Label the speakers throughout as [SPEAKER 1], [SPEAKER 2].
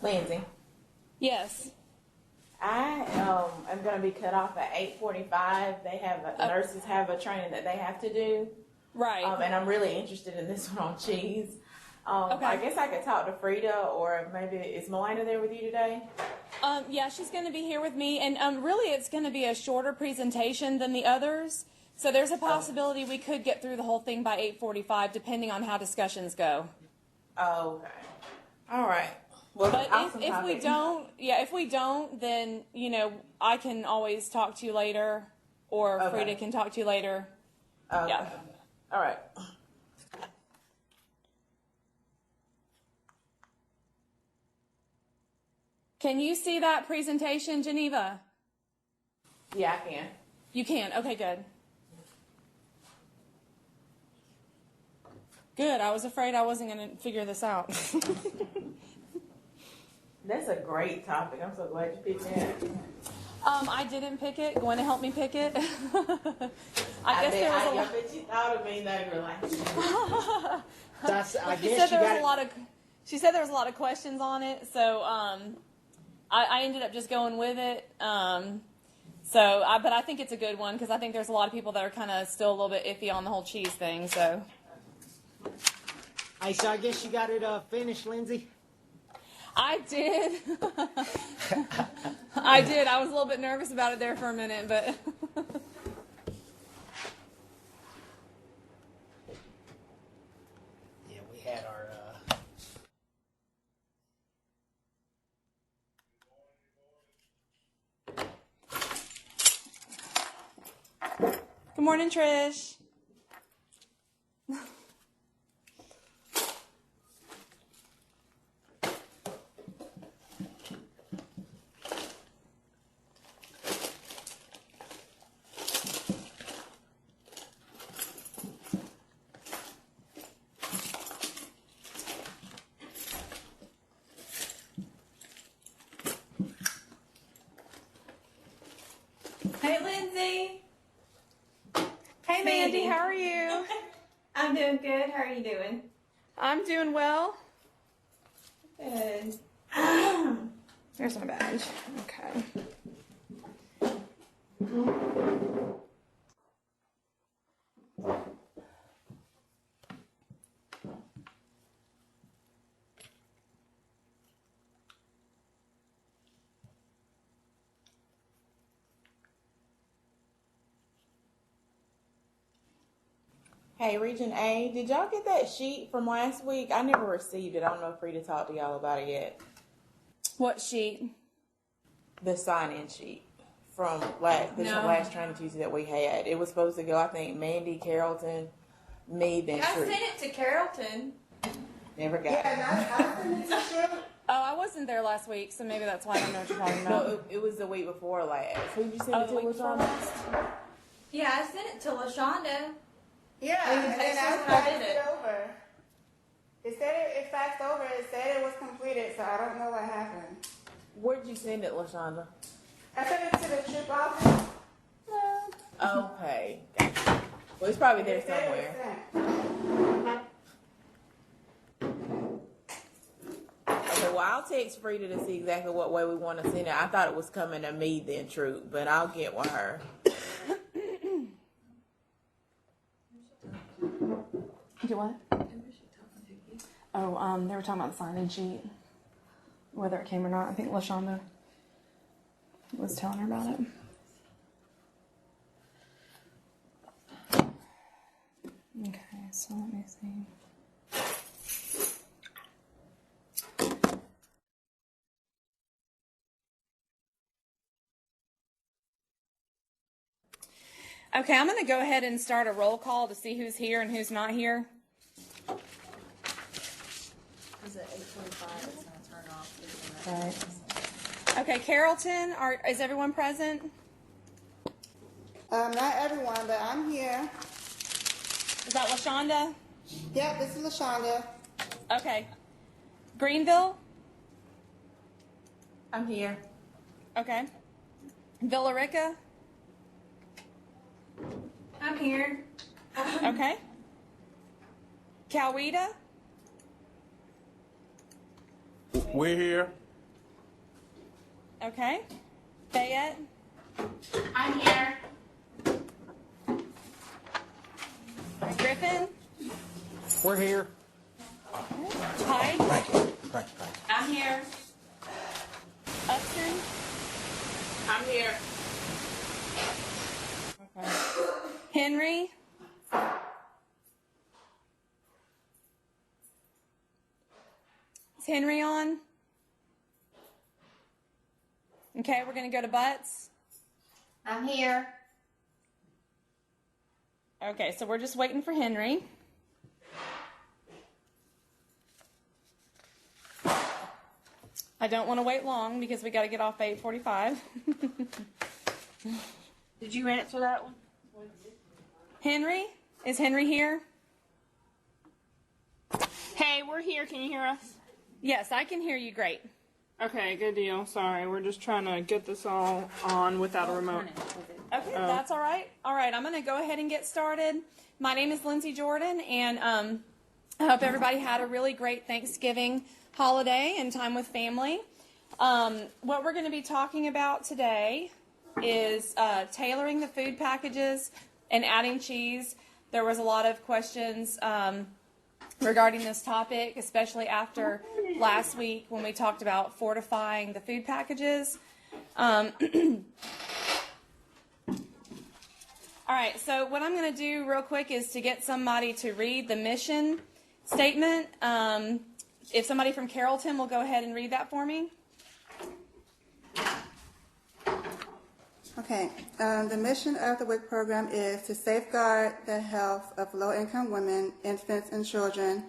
[SPEAKER 1] Lindsay,
[SPEAKER 2] Yes.
[SPEAKER 1] I am going to be cut off at 8:45. They have nurses have a training that they have to do,
[SPEAKER 2] Right.
[SPEAKER 1] and I'm really interested in this one on cheese.
[SPEAKER 2] Okay.
[SPEAKER 1] I guess I could talk to Frida, or maybe is Melina there with you today?
[SPEAKER 2] Yeah, she's going to be here with me, and really it's going to be a shorter presentation than the others. So there's a possibility we could get through the whole thing by 8:45, depending on how discussions go.
[SPEAKER 1] Oh, okay. All right. Well,
[SPEAKER 2] But if we don't, then, I can always talk to you later, or
[SPEAKER 1] Okay.
[SPEAKER 2] Frida can talk to you later.
[SPEAKER 1] Okay.
[SPEAKER 2] Yeah.
[SPEAKER 1] All right.
[SPEAKER 2] Can you see that presentation, Geneva?
[SPEAKER 1] Yeah, I can.
[SPEAKER 2] You can. Okay, good. Good. I was afraid I wasn't going to figure this out.
[SPEAKER 1] That's a great topic. I'm so glad you picked that.
[SPEAKER 2] I didn't pick it. Gwen helped me pick it. I guess there was a lot.
[SPEAKER 1] bet you thought of me that relaxed.
[SPEAKER 2] She said there was a lot of questions on it, so I ended up just going with it. But I think it's a good one because I think there's a lot of people that are kind of still a little bit iffy on the whole cheese thing. So.
[SPEAKER 3] Hey, so I guess you got it finished, Lindsay?
[SPEAKER 2] I did. I did. I was a little bit nervous about it there for a minute, but.
[SPEAKER 3] Yeah, we had our.
[SPEAKER 2] Good morning, Trish. Hey, Lindsay. Hey, Mandy. How are you?
[SPEAKER 4] I'm doing good. How are you doing?
[SPEAKER 2] I'm doing well.
[SPEAKER 4] Good.
[SPEAKER 2] Here's my badge. Okay.
[SPEAKER 1] Hey, Region A, did y'all get that sheet from last week? I never received it. I don't know if Frida talked to y'all about it yet.
[SPEAKER 2] What sheet?
[SPEAKER 1] The sign-in sheet from last training Tuesday that we had. It was supposed to go, I think, Mandy, Carrollton, me, then
[SPEAKER 4] I
[SPEAKER 1] Truth.
[SPEAKER 4] sent it to Carrollton.
[SPEAKER 1] Never got it.
[SPEAKER 2] Oh, I wasn't there last week, so maybe that's why I don't know what you're talking about.
[SPEAKER 1] No, it was the week before last. Who did you send
[SPEAKER 2] Oh,
[SPEAKER 1] it
[SPEAKER 2] the
[SPEAKER 1] to?
[SPEAKER 2] week
[SPEAKER 1] Was
[SPEAKER 2] before
[SPEAKER 1] on
[SPEAKER 2] last?
[SPEAKER 4] Yeah, I sent it to LaShonda.
[SPEAKER 5] Yeah,
[SPEAKER 4] And
[SPEAKER 5] and then
[SPEAKER 4] Texas
[SPEAKER 5] I
[SPEAKER 4] when I
[SPEAKER 5] faxed
[SPEAKER 4] did
[SPEAKER 5] it
[SPEAKER 4] it.
[SPEAKER 5] over. It said it faxed over. It said it was completed, so I don't know what happened.
[SPEAKER 1] Where did you send it, LaShonda?
[SPEAKER 5] I sent it to the trip office.
[SPEAKER 1] Okay. Gotcha. Well, it's probably there
[SPEAKER 5] It said it
[SPEAKER 1] somewhere.
[SPEAKER 5] was sent.
[SPEAKER 1] Okay, well, I'll text Frida to see exactly what way we want to send it. I thought it was coming to me then, Truth, but I'll get with her.
[SPEAKER 2] Do what? Oh, they were talking about the sign-in sheet, whether it came or not. I think LaShonda was telling her about it. Okay, so let me see. Okay, I'm going to go ahead and start a roll call to see who's here and who's not here.
[SPEAKER 4] Is it 8:45? It's going to turn off.
[SPEAKER 2] Right. Okay, Carrollton, is everyone present?
[SPEAKER 5] Not everyone, but I'm here.
[SPEAKER 2] Is that LaShonda?
[SPEAKER 5] Yep, this is LaShonda.
[SPEAKER 2] Okay. Greenville?
[SPEAKER 1] I'm here.
[SPEAKER 2] Okay. Villarica?
[SPEAKER 4] I'm here.
[SPEAKER 2] Okay. Coweta?
[SPEAKER 6] We're here.
[SPEAKER 2] Okay. Fayette?
[SPEAKER 5] I'm here.
[SPEAKER 2] Griffin?
[SPEAKER 3] We're here.
[SPEAKER 2] Pike?
[SPEAKER 4] I'm here.
[SPEAKER 2] Upton?
[SPEAKER 1] I'm here.
[SPEAKER 2] Henry? Is Henry on? Okay, we're going to go to Butts.
[SPEAKER 4] I'm here.
[SPEAKER 2] Okay, so we're just waiting for Henry. I don't want to wait long because we got to get off at 8:45.
[SPEAKER 6] Did you answer that one?
[SPEAKER 2] Henry? Is Henry here?
[SPEAKER 6] Hey, we're here. Can you hear us?
[SPEAKER 2] Yes, I can hear you great.
[SPEAKER 6] Okay, good deal. Sorry, we're just trying to get this all on without a remote.
[SPEAKER 2] Okay, that's all right. All right, I'm going to go ahead and get started. My name is Lindsey Jordan, and I hope everybody had a really great Thanksgiving holiday and time with family. What we're going to be talking about today is tailoring the food packages and adding cheese. There was a lot of questions regarding this topic, especially after last week when we talked about fortifying the food packages. All right, so what I'm going to do real quick is to get somebody to read the mission statement. If somebody from Carrollton will go ahead and read that for me.
[SPEAKER 5] Okay, the mission of the WIC program is to safeguard the health of low-income women, infants, and children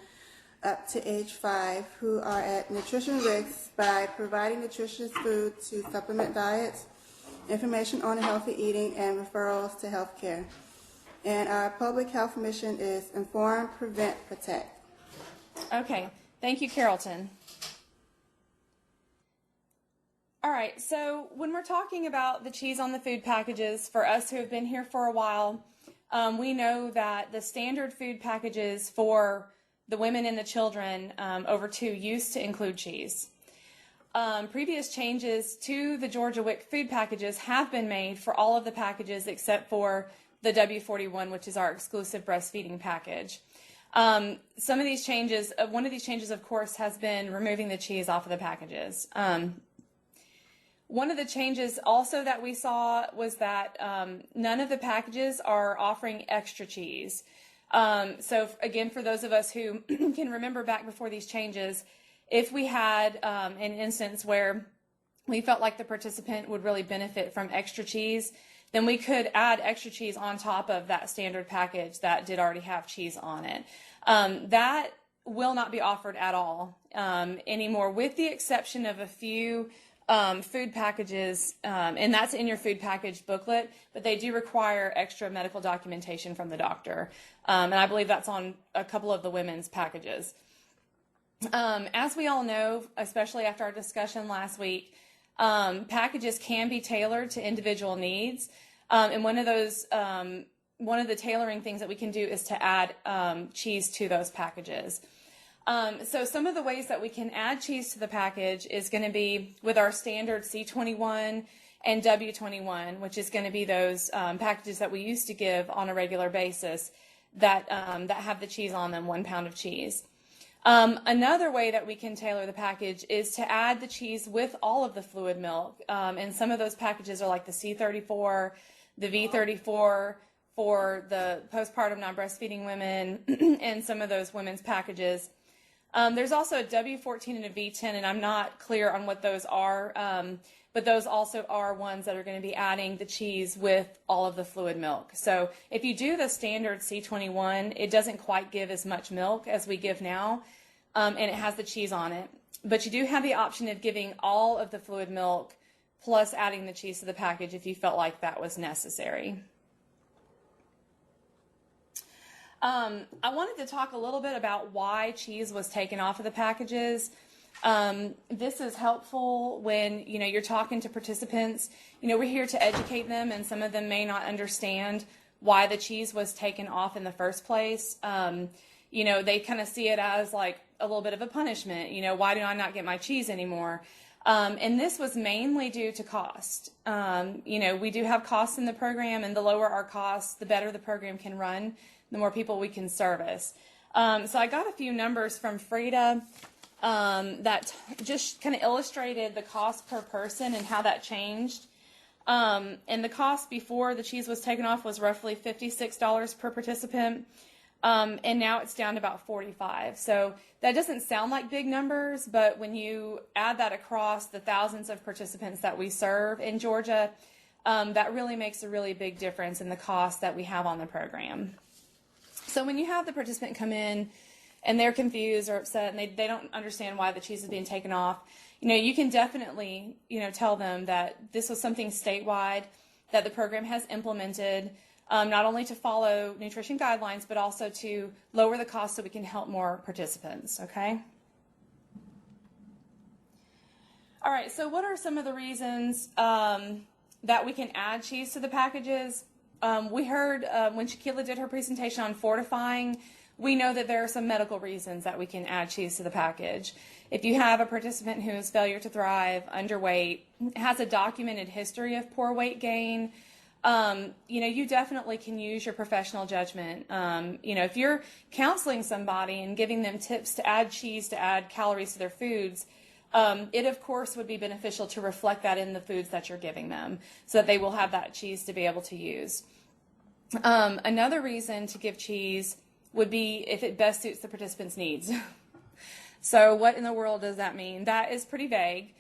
[SPEAKER 5] up to age 5 who are at nutrition risks by providing nutritious food to supplement diets, information on healthy eating, and referrals to health care. And our public health mission is inform, prevent, protect.
[SPEAKER 2] Okay, thank you, Carrollton. All right, so when we're talking about the cheese on the food packages, for us who have been here for a while, we know that the standard food packages for the women and the children over 2 used to include cheese. Previous changes to the Georgia WIC food packages have been made for all of the packages except for the W41, which is our exclusive breastfeeding package. Some of these changes, one of these changes, of course, has been removing the cheese off of the packages. One of the changes also that we saw was that none of the packages are offering extra cheese. So again, for those of us who can remember back before these changes, if we had an instance where we felt like the participant would really benefit from extra cheese, then we could add extra cheese on top of that standard package that did already have cheese on it. That will not be offered at all anymore, with the exception of a few food packages, and that's in your food package booklet, but they do require extra medical documentation from the doctor. And I believe that's on a couple of the women's packages. As we all know, especially after our discussion last week, packages can be tailored to individual needs. And one of the tailoring things that we can do is to add cheese to those packages. So some of the ways that we can add cheese to the package is going to be with our standard C21 and W21, which is going to be those packages that we used to give on a regular basis that have the cheese on them, 1 pound of cheese. Another way that we can tailor the package is to add the cheese with all of the fluid milk. And some of those packages are like the C34, the V34 for the postpartum non-breastfeeding women, and some of those women's packages. There's also a W14 and a V10, and I'm not clear on what those are, but those also are ones that are going to be adding the cheese with all of the fluid milk. So if you do the standard C21, it doesn't quite give as much milk as we give now, and it has the cheese on it. But you do have the option of giving all of the fluid milk plus adding the cheese to the package if you felt like that was necessary. I wanted to talk a little bit about why cheese was taken off of the packages. This is helpful when, you're talking to participants. We're here to educate them, and some of them may not understand why the cheese was taken off in the first place. They kind of see it as like a little bit of a punishment. Why do I not get my cheese anymore? And this was mainly due to cost. We do have costs in the program, and the lower our costs, the better the program can run, the more people we can service. So I got a few numbers from Frida that just kind of illustrated the cost per person and how that changed. And the cost before the cheese was taken off was roughly $56 per participant. And now it's down to about $45. So that doesn't sound like big numbers, but when you add that across the thousands of participants that we serve in Georgia, that really makes a really big difference in the cost that we have on the program. So when you have the participant come in and they're confused or upset and they don't understand why the cheese is being taken off, you can definitely, tell them that this was something statewide that the program has implemented, not only to follow nutrition guidelines, but also to lower the cost so we can help more participants, okay? All right, so what are some of the reasons that we can add cheese to the packages? We heard when Shaquilla did her presentation on fortifying, we know that there are some medical reasons that we can add cheese to the package. If you have a participant who is failure to thrive, underweight, has a documented history of poor weight gain, you definitely can use your professional judgment. If you're counseling somebody and giving them tips to add cheese, to add calories to their foods, it of course would be beneficial to reflect that in the foods that you're giving them so that they will have that cheese to be able to use. Another reason to give cheese would be if it best suits the participant's needs. So what in the world does that mean? That is pretty vague.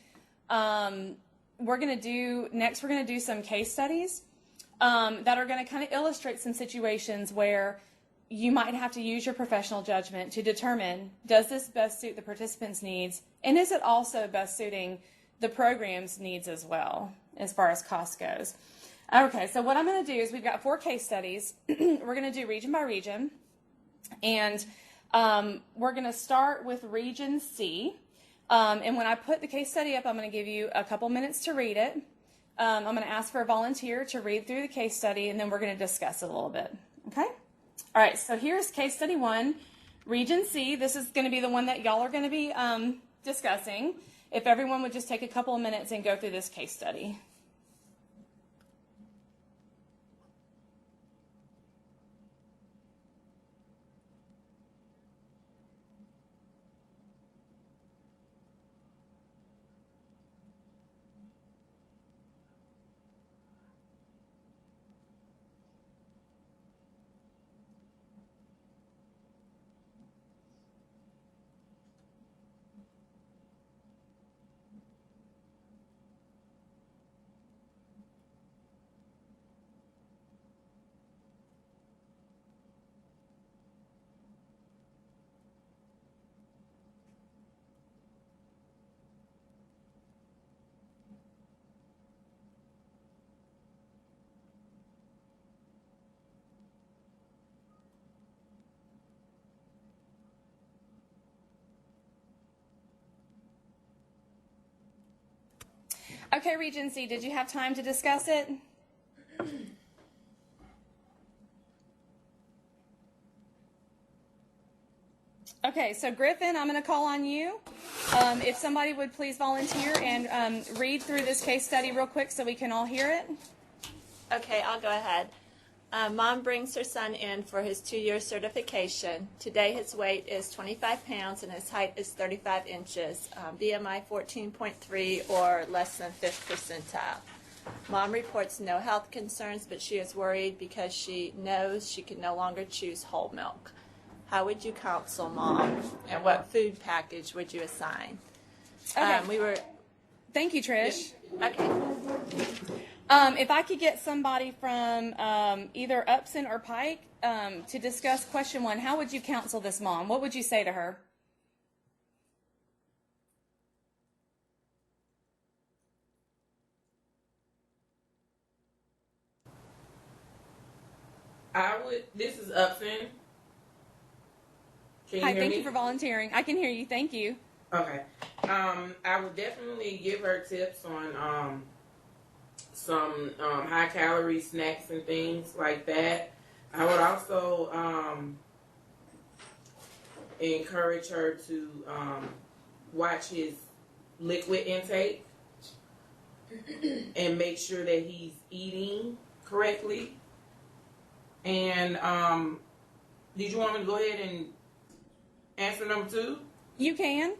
[SPEAKER 2] We're going to do some case studies that are going to kind of illustrate some situations where you might have to use your professional judgment to determine, does this best suit the participant's needs, and is it also best suiting the program's needs as well, as far as cost goes. Okay, so what I'm going to do is we've got 4 case studies. We're going to do region by region, and we're going to start with region C. And when I put the case study up, I'm going to give you a couple minutes to read it. I'm going to ask for a volunteer to read through the case study, and then we're going to discuss it a little bit. Okay? All right, so here's case study 1, region C. This is going to be the one that y'all are going to be discussing. If everyone would just take a couple of minutes and go through this case study. Okay, Region C, did you have time to discuss it? Okay, so Griffin, I'm going to call on you. If somebody would please volunteer and read through this case study real quick so we can all hear it.
[SPEAKER 7] Okay, I'll go ahead. Mom brings her son in for his 2-year certification. Today his weight is 25 pounds and his height is 35 inches, BMI 14.3 or less than 5th percentile. Mom reports no health concerns, but she is worried because she knows she can no longer choose whole milk. How would you counsel Mom, and what food package would you assign?
[SPEAKER 2] Okay. Thank you, Trish.
[SPEAKER 7] Okay.
[SPEAKER 2] If I could get somebody from either Upson or Pike to discuss question 1, how would you counsel this mom? What would you say to her?
[SPEAKER 8] This is Upson. Can you
[SPEAKER 2] Hi,
[SPEAKER 8] hear
[SPEAKER 2] thank
[SPEAKER 8] me?
[SPEAKER 2] you for volunteering. I can hear you. Thank you.
[SPEAKER 8] Okay. I would definitely give her tips on some high calorie snacks and things like that. I would also encourage her to watch his liquid intake and make sure that he's eating correctly. And did you want me to go ahead and answer number 2?
[SPEAKER 2] You can.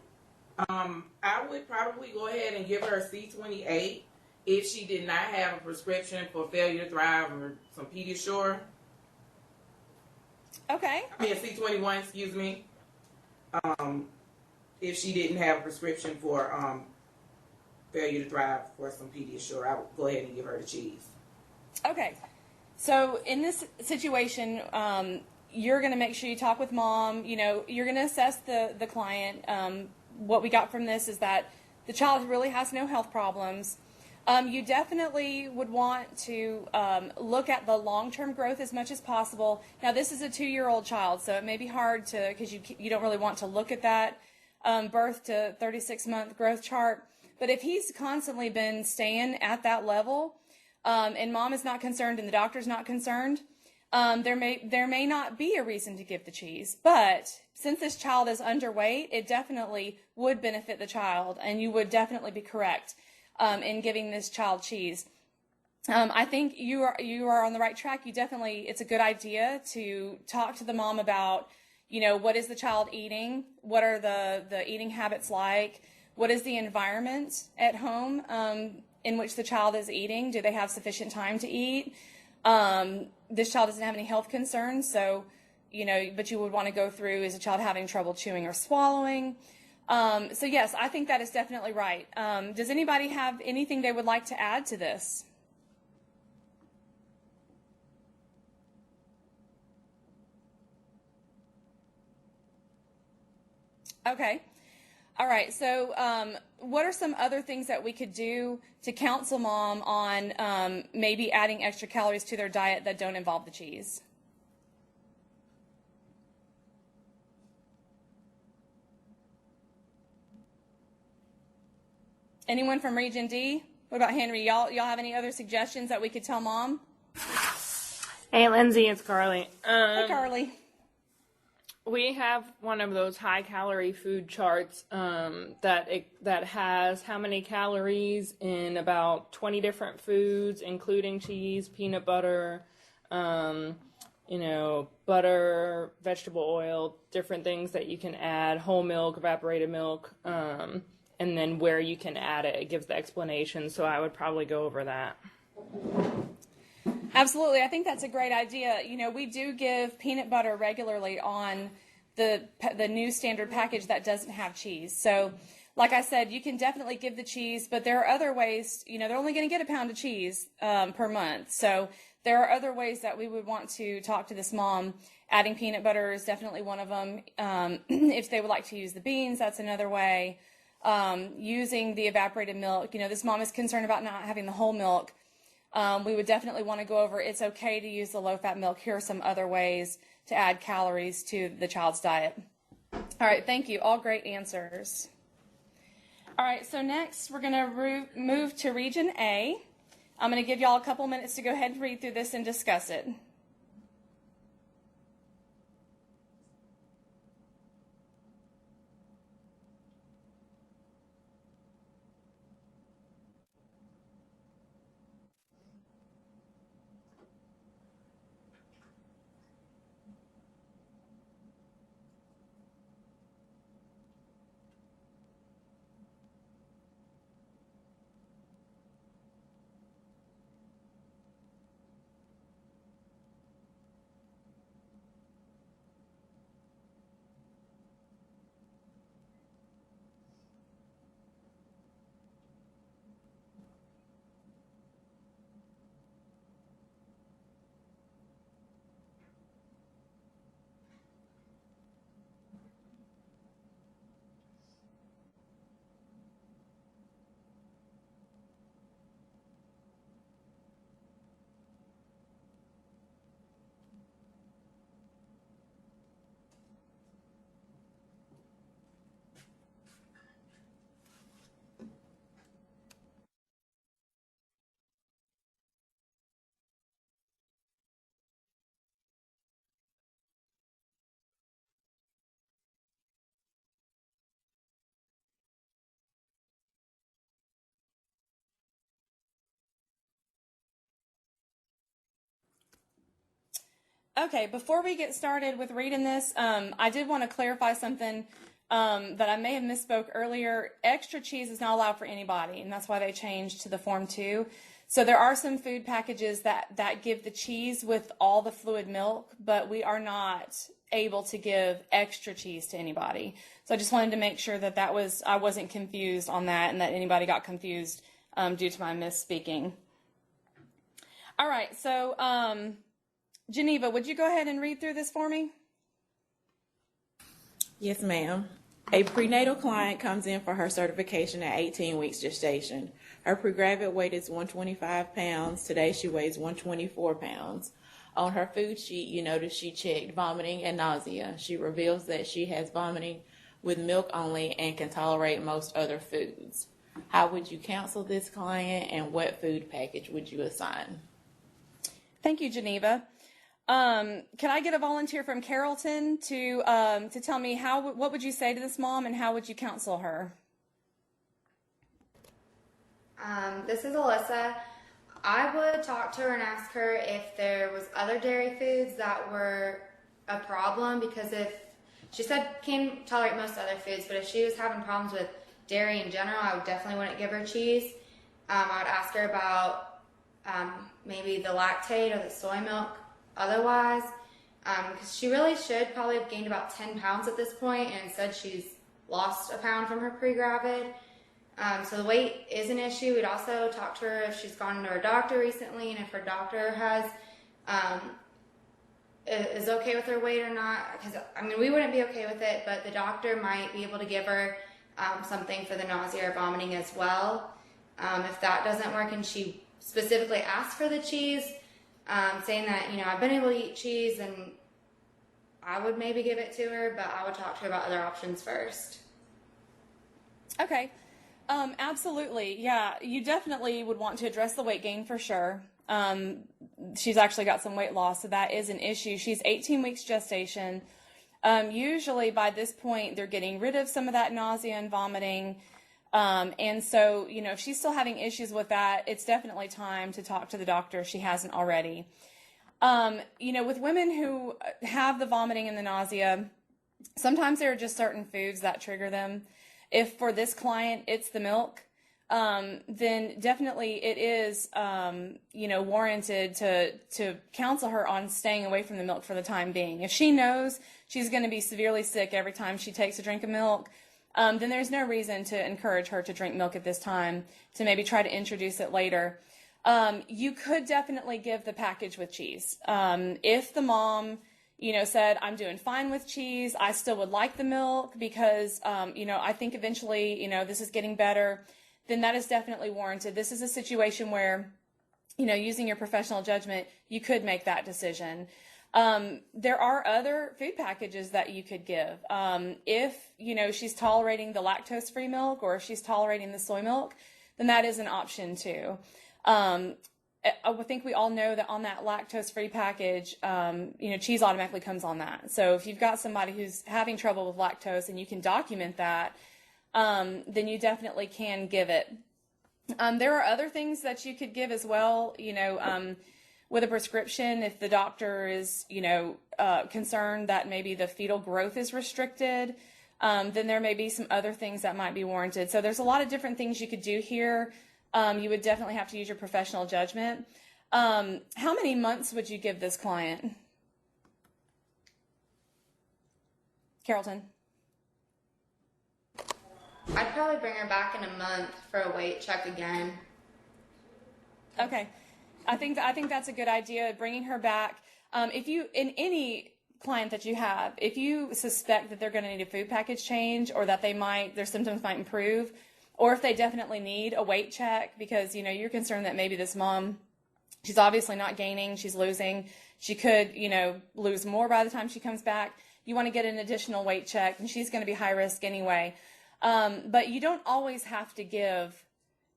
[SPEAKER 8] I would probably go ahead and give her a C28 if she did not have a prescription for Failure to Thrive or some Pediasure.
[SPEAKER 2] Okay.
[SPEAKER 8] I mean, a C21, excuse me. If she didn't have a prescription for Failure to Thrive for some Pediasure, I would go ahead and give her the cheese.
[SPEAKER 2] Okay. So in this situation, you're going to make sure you talk with mom. You know, you're going to assess the client. What we got from this is that the child really has no health problems. You definitely would want to look at the long-term growth as much as possible. Now, this is a 2-year-old child, so it may be hard to, because you don't really want to look at that birth to 36-month growth chart. But if he's constantly been staying at that level, and mom is not concerned and the doctor's not concerned, there may not be a reason to give the cheese. But since this child is underweight, it definitely would benefit the child, and you would definitely be correct in giving this child cheese. I think you are on the right track. It's a good idea to talk to the mom about, you know, what is the child eating? What are the eating habits like? What is the environment at home in which the child is eating? Do they have sufficient time to eat? This child doesn't have any health concerns, so, you know, but you would want to go through, is the child having trouble chewing or swallowing? So yes, I think that is definitely right. Does anybody have anything they would like to add to this? Okay. All right. So what are some other things that we could do to counsel mom on maybe adding extra calories to their diet that don't involve the cheese? Anyone from Region D? What about Henry? Y'all have any other suggestions that we could tell mom?
[SPEAKER 6] Hey, Lindsay, it's Carly.
[SPEAKER 2] Hey, Carly.
[SPEAKER 6] We have one of those high-calorie food charts that has how many calories in about 20 different foods, including cheese, peanut butter, butter, vegetable oil, different things that you can add, whole milk, evaporated milk, and then where you can add it. It gives the explanation, so I would probably go over that.
[SPEAKER 2] Absolutely. I think that's a great idea. You know, we do give peanut butter regularly on the new standard package that doesn't have cheese. So, like I said, you can definitely give the cheese, but there are other ways. You know, they're only going to get a pound of cheese per month. So there are other ways that we would want to talk to this mom. Adding peanut butter is definitely one of them. If they would like to use the beans, that's another way. Using the evaporated milk. You know, this mom is concerned about not having the whole milk. We would definitely want to go over, it's okay to use the low-fat milk. Here are some other ways to add calories to the child's diet. All right, thank you. All great answers. All right, so next we're going to move to Region A. I'm going to give y'all a couple minutes to go ahead and read through this and discuss it. Okay, before we get started with reading this, I did want to clarify something that I may have misspoke earlier. Extra cheese is not allowed for anybody, and that's why they changed to the Form 2. So there are some food packages that give the cheese with all the fluid milk, but we are not able to give extra cheese to anybody. So I just wanted to make sure that I wasn't confused on that and that anybody got confused due to my misspeaking. All right, so Geneva, would you go ahead and read through this for me?
[SPEAKER 1] Yes, ma'am. A prenatal client comes in for her certification at 18 weeks gestation. Her pregravid weight is 125 pounds. Today she weighs 124 pounds. On her food sheet, you notice she checked vomiting and nausea. She reveals that she has vomiting with milk only and can tolerate most other foods. How would you counsel this client, and what food package would you assign?
[SPEAKER 2] Thank you, Geneva. Can I get a volunteer from Carrollton to tell me what would you say to this mom and how would you counsel her?
[SPEAKER 9] This is Alyssa. I would talk to her and ask her if there was other dairy foods that were a problem, because if she said can tolerate most other foods, but if she was having problems with dairy in general, I would definitely wouldn't give her cheese. I would ask her about maybe the lactate or the soy milk otherwise, because she really should probably have gained about 10 pounds at this point, and instead she's lost a pound from her pre-gravid. So the weight is an issue. We'd also talk to her if she's gone to her doctor recently, and if her doctor is okay with her weight or not. Because we wouldn't be okay with it, but the doctor might be able to give her something for the nausea or vomiting as well. If that doesn't work and she specifically asks for the cheese, saying that, I've been able to eat cheese, and I would maybe give it to her, but I would talk to her about other options first.
[SPEAKER 2] Okay. Absolutely. Yeah, you definitely would want to address the weight gain for sure. She's actually got some weight loss, so that is an issue. She's 18 weeks gestation. Usually by this point, they're getting rid of some of that nausea and vomiting. And so, if she's still having issues with that, it's definitely time to talk to the doctor if she hasn't already. With women who have the vomiting and the nausea, sometimes there are just certain foods that trigger them. If for this client it's the milk, then definitely it is, warranted to counsel her on staying away from the milk for the time being. If she knows she's going to be severely sick every time she takes a drink of milk, then there's no reason to encourage her to drink milk at this time, to maybe try to introduce it later. You could definitely give the package with cheese. If the mom, said, I'm doing fine with cheese, I still would like the milk because, I think eventually, this is getting better, then that is definitely warranted. This is a situation where, using your professional judgment, you could make that decision. There are other food packages that you could give. If, she's tolerating the lactose-free milk, or if she's tolerating the soy milk, then that is an option too. I think we all know that on that lactose-free package, cheese automatically comes on that. So if you've got somebody who's having trouble with lactose and you can document that, then you definitely can give it. There are other things that you could give as well, with a prescription. If the doctor is, concerned that maybe the fetal growth is restricted, then there may be some other things that might be warranted. So there's a lot of different things you could do here. You would definitely have to use your professional judgment. How many months would you give this client? Carrollton?
[SPEAKER 9] I'd probably bring her back in a month for a weight check again.
[SPEAKER 2] Okay. I think that's a good idea, bringing her back. If you, in any client that you have, if you suspect that they're going to need a food package change, or that their symptoms might improve, or if they definitely need a weight check because, you're concerned that maybe this mom, she's obviously not gaining, she's losing. She could, lose more by the time she comes back. You want to get an additional weight check, and she's going to be high risk anyway. But you don't always have to give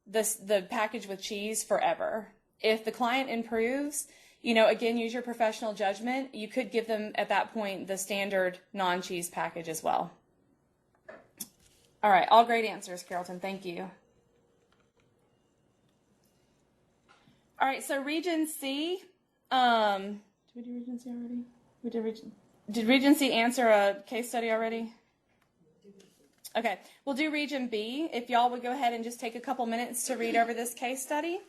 [SPEAKER 2] the package with cheese forever. If the client improves, again, use your professional judgment. You could give them at that point the standard non-cheese package as well. All right, all great answers, Carrollton. Thank you. All right, so Region C, Did we do Regency already? We did Did Regency answer a case study already? Okay, we'll do Region B. If y'all would go ahead and just take a couple minutes to read over this case study.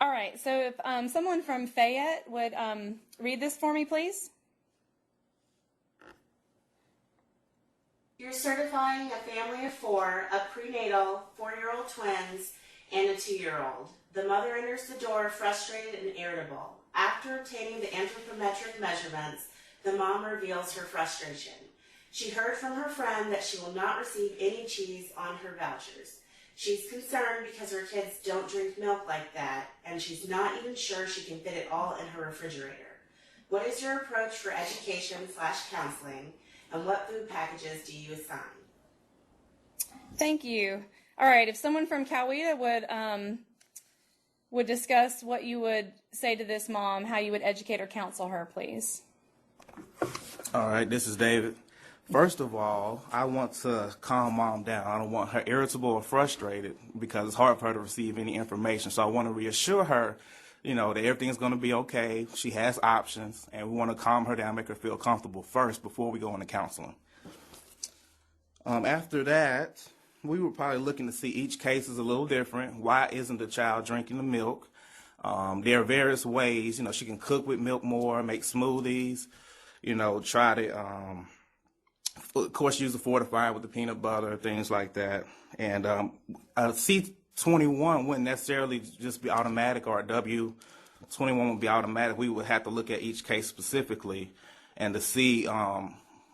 [SPEAKER 2] All right, so if someone from Fayette would read this for me, please.
[SPEAKER 10] You're certifying a family of 4, a prenatal, 4-year-old twins, and a 2-year-old. The mother enters the door frustrated and irritable. After obtaining the anthropometric measurements, the mom reveals her frustration. She heard from her friend that she will not receive any cheese on her vouchers. She's concerned because her kids don't drink milk like that, and she's not even sure she can fit it all in her refrigerator. What is your approach for education/counseling, and what food packages do you assign?
[SPEAKER 2] Thank you. All right, if someone from Coweta would discuss what you would say to this mom, how you would educate or counsel her, please.
[SPEAKER 3] All right, this is David. First of all, I want to calm mom down. I don't want her irritable or frustrated because it's hard for her to receive any information. So I want to reassure her, that everything's going to be okay. She has options, and we want to calm her down, make her feel comfortable first before we go into counseling. After that, we were probably looking to see each case is a little different. Why isn't the child drinking the milk? There are various ways. She can cook with milk more, make smoothies, try to... of course, use the fortifier with the peanut butter, things like that. And C21 wouldn't necessarily just be automatic, or a W21 would be automatic. We would have to look at each case specifically and to see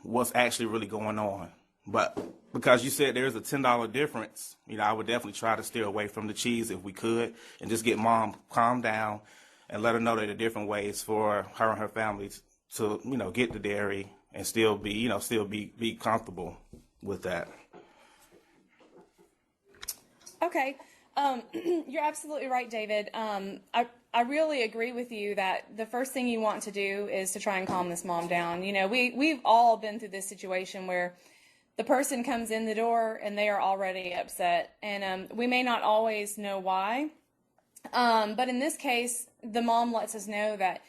[SPEAKER 3] what's actually really going on. But because you said there's a $10 difference, I would definitely try to steer away from the cheese if we could, and just get mom calm down and let her know that there are different ways for her and her family to, get the dairy and still be comfortable with that. Okay.
[SPEAKER 2] You're absolutely right, David. I really agree with you that the first thing you want to do is to try and calm this mom down. We've all been through this situation where the person comes in the door and they are already upset, and we may not always know why. But in this case, the mom lets us know that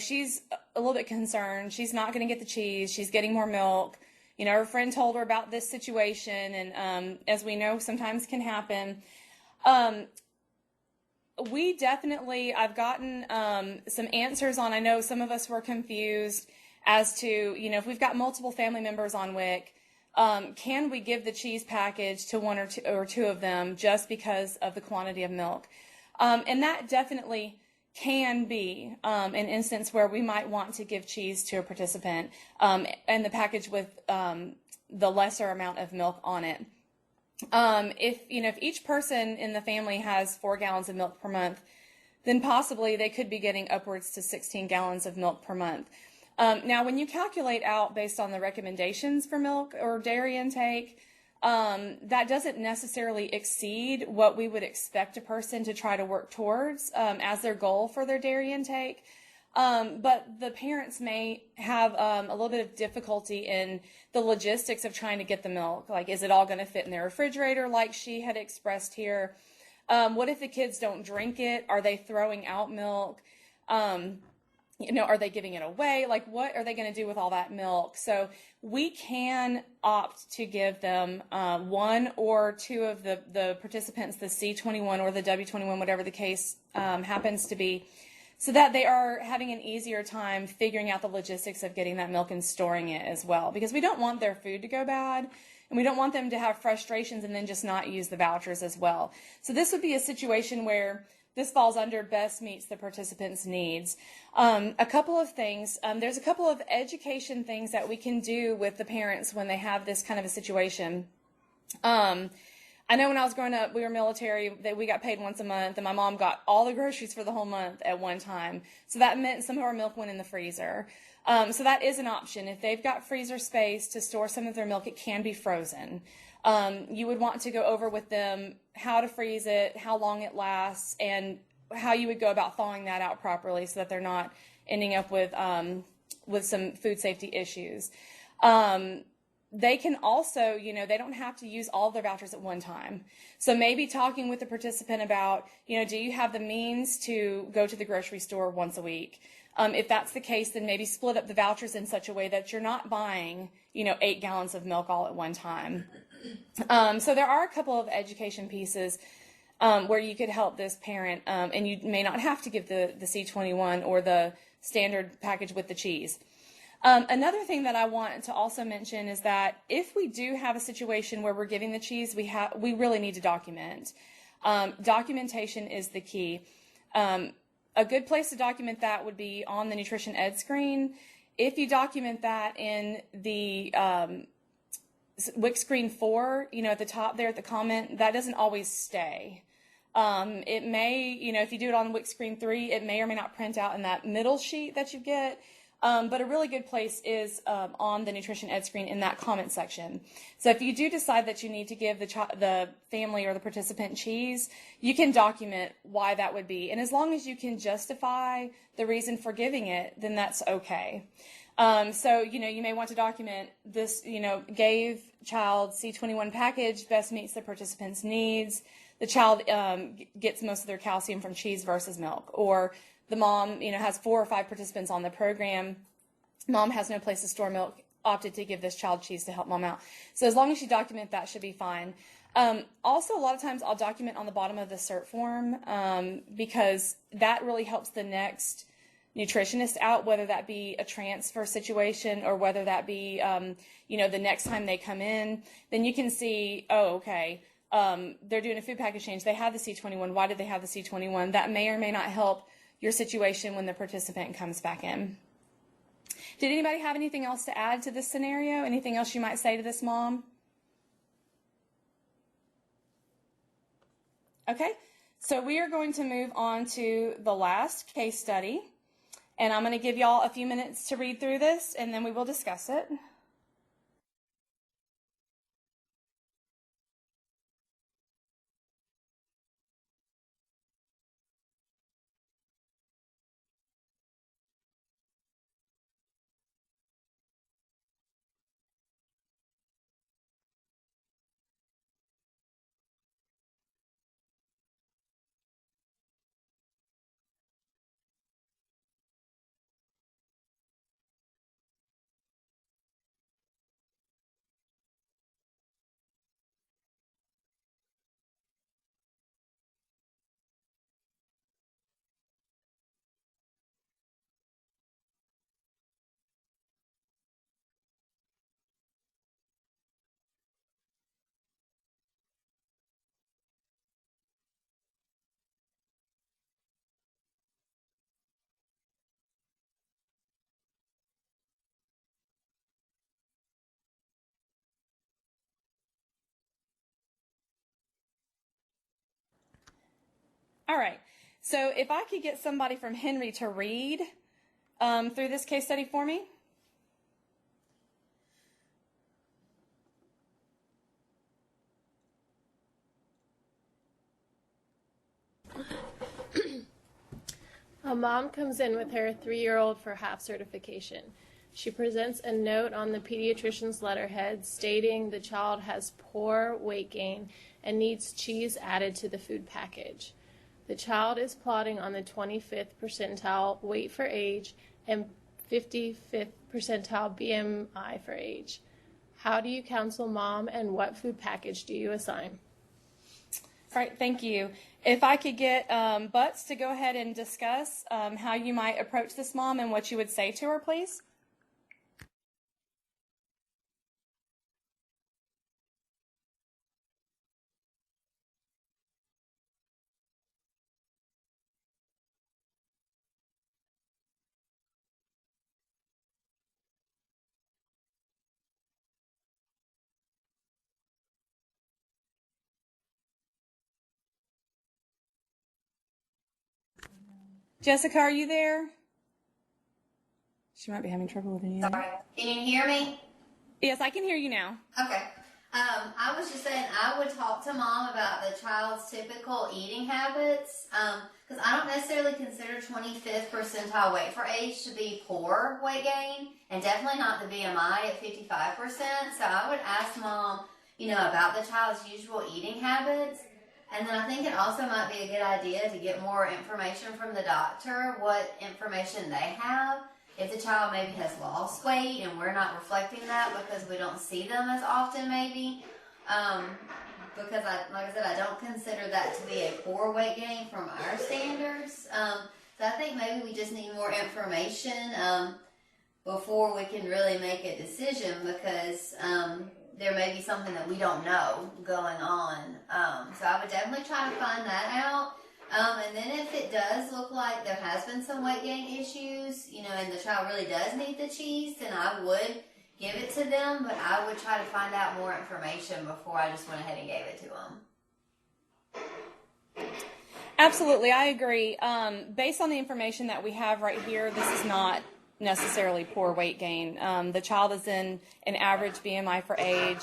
[SPEAKER 2] she's a little bit concerned. She's not going to get the cheese. She's getting more milk. Her friend told her about this situation, and as we know, sometimes can happen. I've gotten some answers on, I know some of us were confused as to, if we've got multiple family members on WIC, can we give the cheese package to one or two of them just because of the quantity of milk? And that definitely can be an instance where we might want to give cheese to a participant and the package with the lesser amount of milk on it. If each person in the family has 4 gallons of milk per month, then possibly they could be getting upwards to 16 gallons of milk per month. Now, when you calculate out based on the recommendations for milk or dairy intake, that doesn't necessarily exceed what we would expect a person to try to work towards as their goal for their dairy intake. But the parents may have a little bit of difficulty in the logistics of trying to get the milk. Like, is it all going to fit in their refrigerator like she had expressed here? What if the kids don't drink it? Are they throwing out milk? Are they giving it away? Like, what are they going to do with all that milk? So we can opt to give them one or two of the participants, the C21 or the W21, whatever the case happens to be, so that they are having an easier time figuring out the logistics of getting that milk and storing it as well. Because we don't want their food to go bad, and we don't want them to have frustrations and then just not use the vouchers as well. So this would be a situation where this falls under best meets the participants' needs. A couple of things. There's a couple of education things that we can do with the parents when they have this kind of a situation. I know when I was growing up, we were military, that we got paid once a month, and my mom got all the groceries for the whole month at one time. So that meant some of our milk went in the freezer. So that is an option. If they've got freezer space to store some of their milk, it can be frozen. You would want to go over with them how to freeze it, how long it lasts, and how you would go about thawing that out properly so that they're not ending up with some food safety issues. They can also, they don't have to use all their vouchers at one time. So maybe talking with the participant about, do you have the means to go to the grocery store once a week? If that's the case, then maybe split up the vouchers in such a way that you're not buying, 8 gallons of milk all at one time. So there are a couple of education pieces where you could help this parent, and you may not have to give the C21 or the standard package with the cheese. Another thing that I want to also mention is that if we do have a situation where we're giving the cheese, we really need to document. Documentation is the key. A good place to document that would be on the Nutrition Ed screen. If you document that in the WIC screen 4, at the top there at the comment, that doesn't always stay. It may, if you do it on WIC screen 3, it may or may not print out in that middle sheet that you get. But a really good place is on the Nutrition Ed screen in that comment section. So if you do decide that you need to give the family or the participant cheese, you can document why that would be. And as long as you can justify the reason for giving it, then that's okay. So, you may want to document this, gave child C21 package, best meets the participant's needs. The child gets most of their calcium from cheese versus milk. Or the mom, has 4 or 5 participants on the program. Mom has no place to store milk, opted to give this child cheese to help mom out. So as long as you document that, should be fine. Also, a lot of times I'll document on the bottom of the cert form because that really helps the next nutritionist out, whether that be a transfer situation or whether that be, the next time they come in. Then you can see, oh, okay, they're doing a food package change. They have the C21. Why did they have the C21? That may or may not help your situation when the participant comes back in. Did anybody have anything else to add to this scenario? Anything else you might say to this mom? Okay, so we are going to move on to the last case study, and I'm going to give y'all a few minutes to read through this, and then we will discuss it. All right, so if I could get somebody from Henry to read through this case study for me.
[SPEAKER 11] A mom comes in with her 3-year-old for half certification. She presents a note on the pediatrician's letterhead stating the child has poor weight gain and needs cheese added to the food package. The child is plotting on the 25th percentile weight for age and 55th percentile BMI for age. How do you counsel mom, and what food package do you assign?
[SPEAKER 2] All right, thank you. If I could get Butts to go ahead and discuss how you might approach this mom and what you would say to her, please. Jessica, are you there? She might be having trouble with any.
[SPEAKER 4] Sorry. Can you hear me?
[SPEAKER 2] Yes, I can hear you now.
[SPEAKER 4] Okay. I was just saying I would talk to mom about the child's typical eating habits, because I don't necessarily consider 25th percentile weight for age to be poor weight gain, and definitely not the BMI at 55%. So I would ask mom, about the child's usual eating habits. And then I think it also might be a good idea to get more information from the doctor, what information they have. If the child maybe has lost weight and we're not reflecting that because we don't see them as often maybe. Because like I said, I don't consider that to be a poor weight gain from our standards. So I think maybe we just need more information before we can really make a decision, because there may be something that we don't know going on. So I would definitely try to find that out. And then if it does look like there has been some weight gain issues, and the child really does need the cheese, then I would give it to them, but I would try to find out more information before I just went ahead and gave it to them.
[SPEAKER 2] Absolutely, I agree. Based on the information that we have right here, this is not necessarily poor weight gain. The child is in an average BMI for age.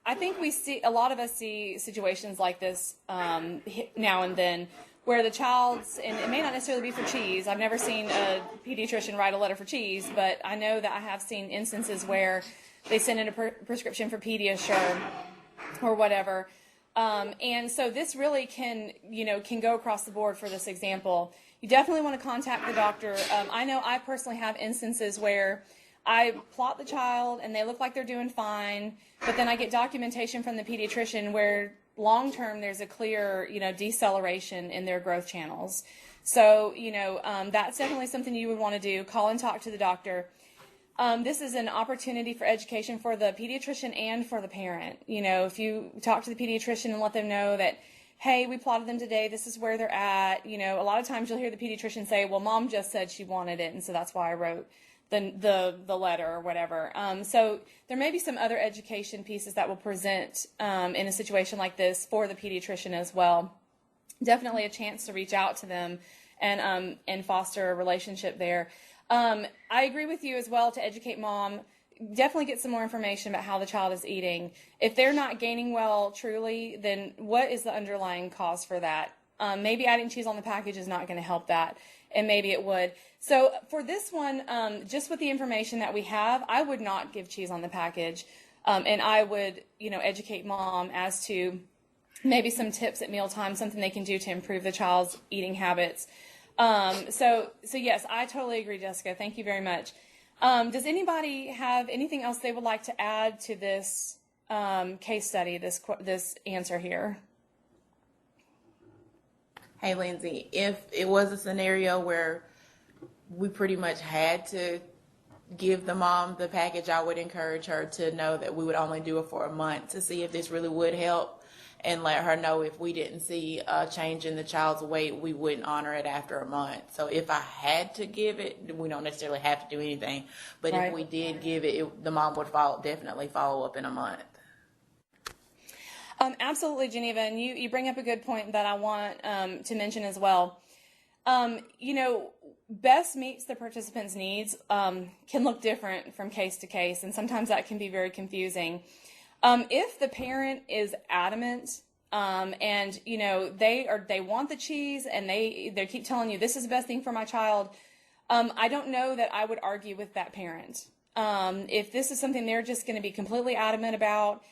[SPEAKER 2] I think a lot of us see situations like this now and then, where the child's, and it may not necessarily be for cheese. I've never seen a pediatrician write a letter for cheese, but I know that I have seen instances where they send in a prescription for Pediasure or whatever. And so this really can go across the board for this example. You definitely want to contact the doctor. I know I personally have instances where I plot the child and they look like they're doing fine, but then I get documentation from the pediatrician where long-term there's a clear, deceleration in their growth channels. So, that's definitely something you would want to do. Call and talk to the doctor. This is an opportunity for education for the pediatrician and for the parent. If you talk to the pediatrician and let them know that, hey, we plotted them today, this is where they're at. A lot of times you'll hear the pediatrician say, well, mom just said she wanted it, and so that's why I wrote the letter or whatever. So there may be some other education pieces that will present in a situation like this for the pediatrician as well. Definitely a chance to reach out to them and foster a relationship there. I agree with you as well to educate mom. Definitely get some more information about how the child is eating. If they're not gaining well truly, then what is the underlying cause for that? Maybe adding cheese on the package is not going to help that, and maybe it would. So for this one, just with the information that we have, I would not give cheese on the package, and I would, educate mom as to maybe some tips at mealtime, something they can do to improve the child's eating habits. So yes, I totally agree, Jessica. Thank you very much. Does anybody have anything else they would like to add to this case study, this answer here?
[SPEAKER 1] Hey, Lindsay, if it was a scenario where we pretty much had to give the mom the package, I would encourage her to know that we would only do it for a month to see if this really would help, and let her know if we didn't see a change in the child's weight, we wouldn't honor it after a month. So if I had to give it, we don't necessarily have to do anything. But
[SPEAKER 2] Right.
[SPEAKER 1] If we did give it, the mom would definitely follow up in a month.
[SPEAKER 2] Absolutely, Geneva, and you bring up a good point that I want to mention as well. Best meets the participant's needs can look different from case to case, and sometimes that can be very confusing. If the parent is adamant and you know they want the cheese, and they keep telling you this is the best thing for my child. I don't know that I would argue with that parent. If this is something they're just going to be completely adamant about,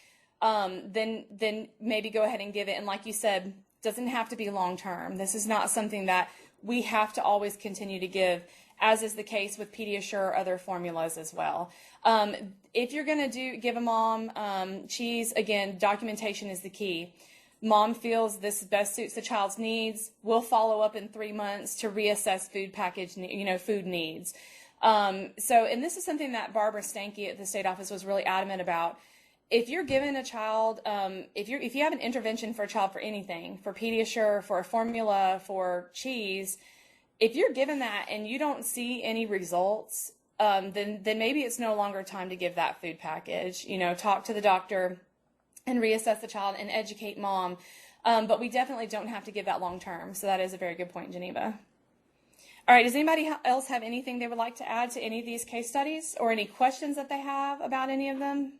[SPEAKER 2] then maybe go ahead and give it. And like you said, doesn't have to be long term. This is not something that we have to always continue to give, as is the case with Pediasure or other formulas as well. If you're going to give a mom cheese, again, documentation is the key. Mom feels this best suits the child's needs. We'll follow up in 3 months to reassess food needs. And this is something that Barbara Stanky at the state office was really adamant about. If you're giving a child, if you have an intervention for a child for anything, for Pediasure, for a formula, for cheese, if you're given that and you don't see any results, then maybe it's no longer time to give that food package. Talk to the doctor and reassess the child and educate mom. But we definitely don't have to give that long term. So that is a very good point, Geneva. All right, does anybody else have anything they would like to add to any of these case studies or any questions that they have about any of them?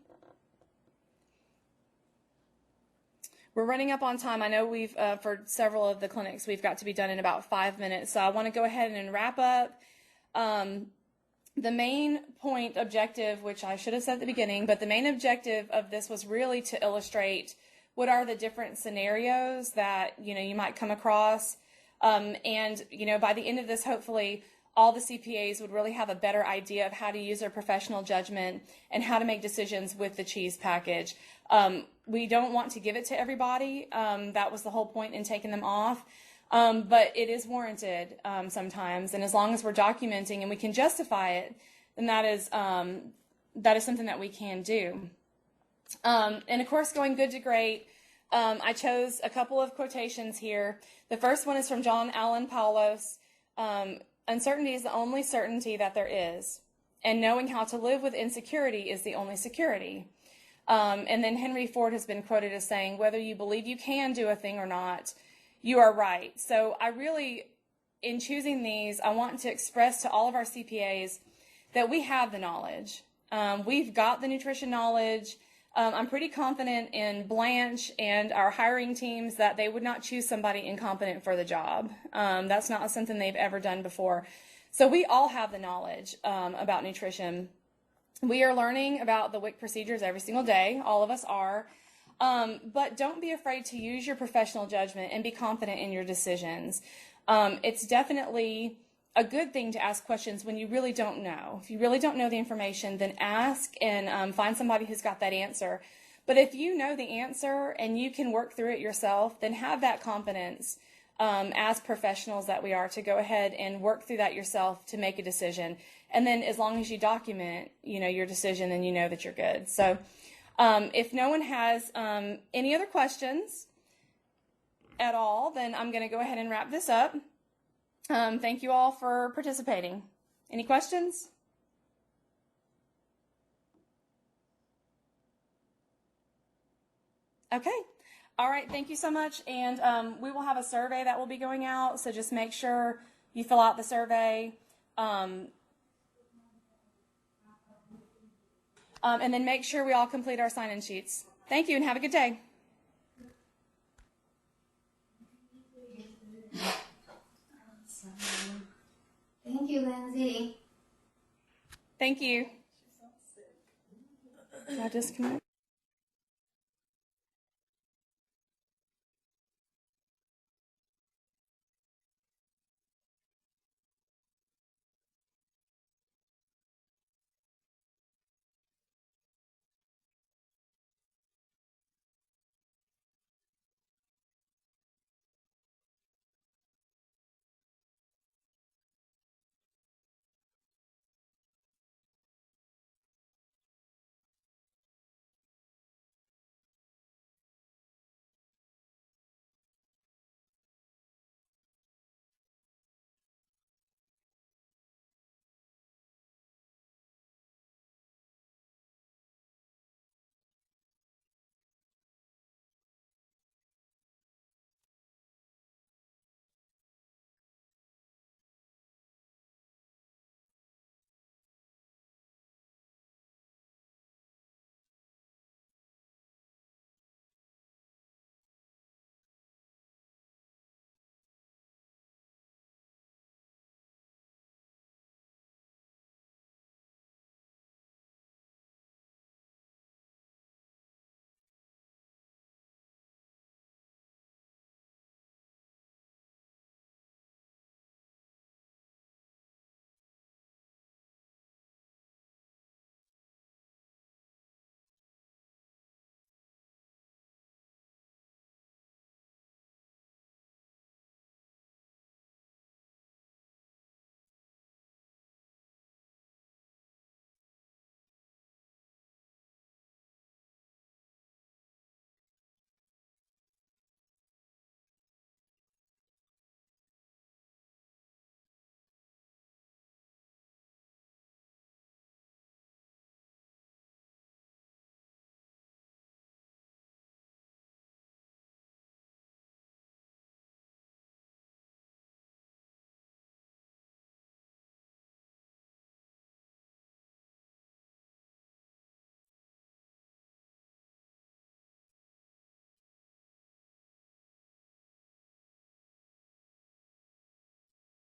[SPEAKER 2] We're running up on time. I know we've, for several of the clinics, we've got to be done in about 5 minutes. So I want to go ahead and wrap up. The main point objective, which I should have said at the beginning, but the main objective of this was really to illustrate what are the different scenarios that, you might come across. And by the end of this, hopefully, all the CPAs would really have a better idea of how to use their professional judgment and how to make decisions with the cheese package. We don't want to give it to everybody. That was the whole point in taking them off. But it is warranted sometimes. And as long as we're documenting and we can justify it, then that is something that we can do. And of course, going good to great, I chose a couple of quotations here. The first one is from John Allen Paulos. Uncertainty is the only certainty that there is, and knowing how to live with insecurity is the only security. And then Henry Ford has been quoted as saying, whether you believe you can do a thing or not, you are right. So I really, in choosing these, I want to express to all of our CPAs that we have the knowledge. We've got the nutrition knowledge. I'm pretty confident in Blanche and our hiring teams that they would not choose somebody incompetent for the job. That's not something they've ever done before. So we all have the knowledge about nutrition. We are learning about the WIC procedures every single day. All of us are. But don't be afraid to use your professional judgment and be confident in your decisions. It's definitely a good thing to ask questions when you really don't know. If you really don't know the information, then ask and find somebody who's got that answer. But if you know the answer and you can work through it yourself, then have that confidence as professionals that we are to go ahead and work through that yourself to make a decision. And then as long as you document, your decision, then you know that you're good. So if no one has any other questions at all, then I'm going to go ahead and wrap this up. Thank you all for participating. Any questions? Okay. All right. Thank you so much. And we will have a survey that will be going out. So just make sure you fill out the survey. And then make sure we all complete our sign-in sheets. Thank you and have a good day.
[SPEAKER 4] Thank you, Lindsay.
[SPEAKER 2] Thank you. Did I disconnect?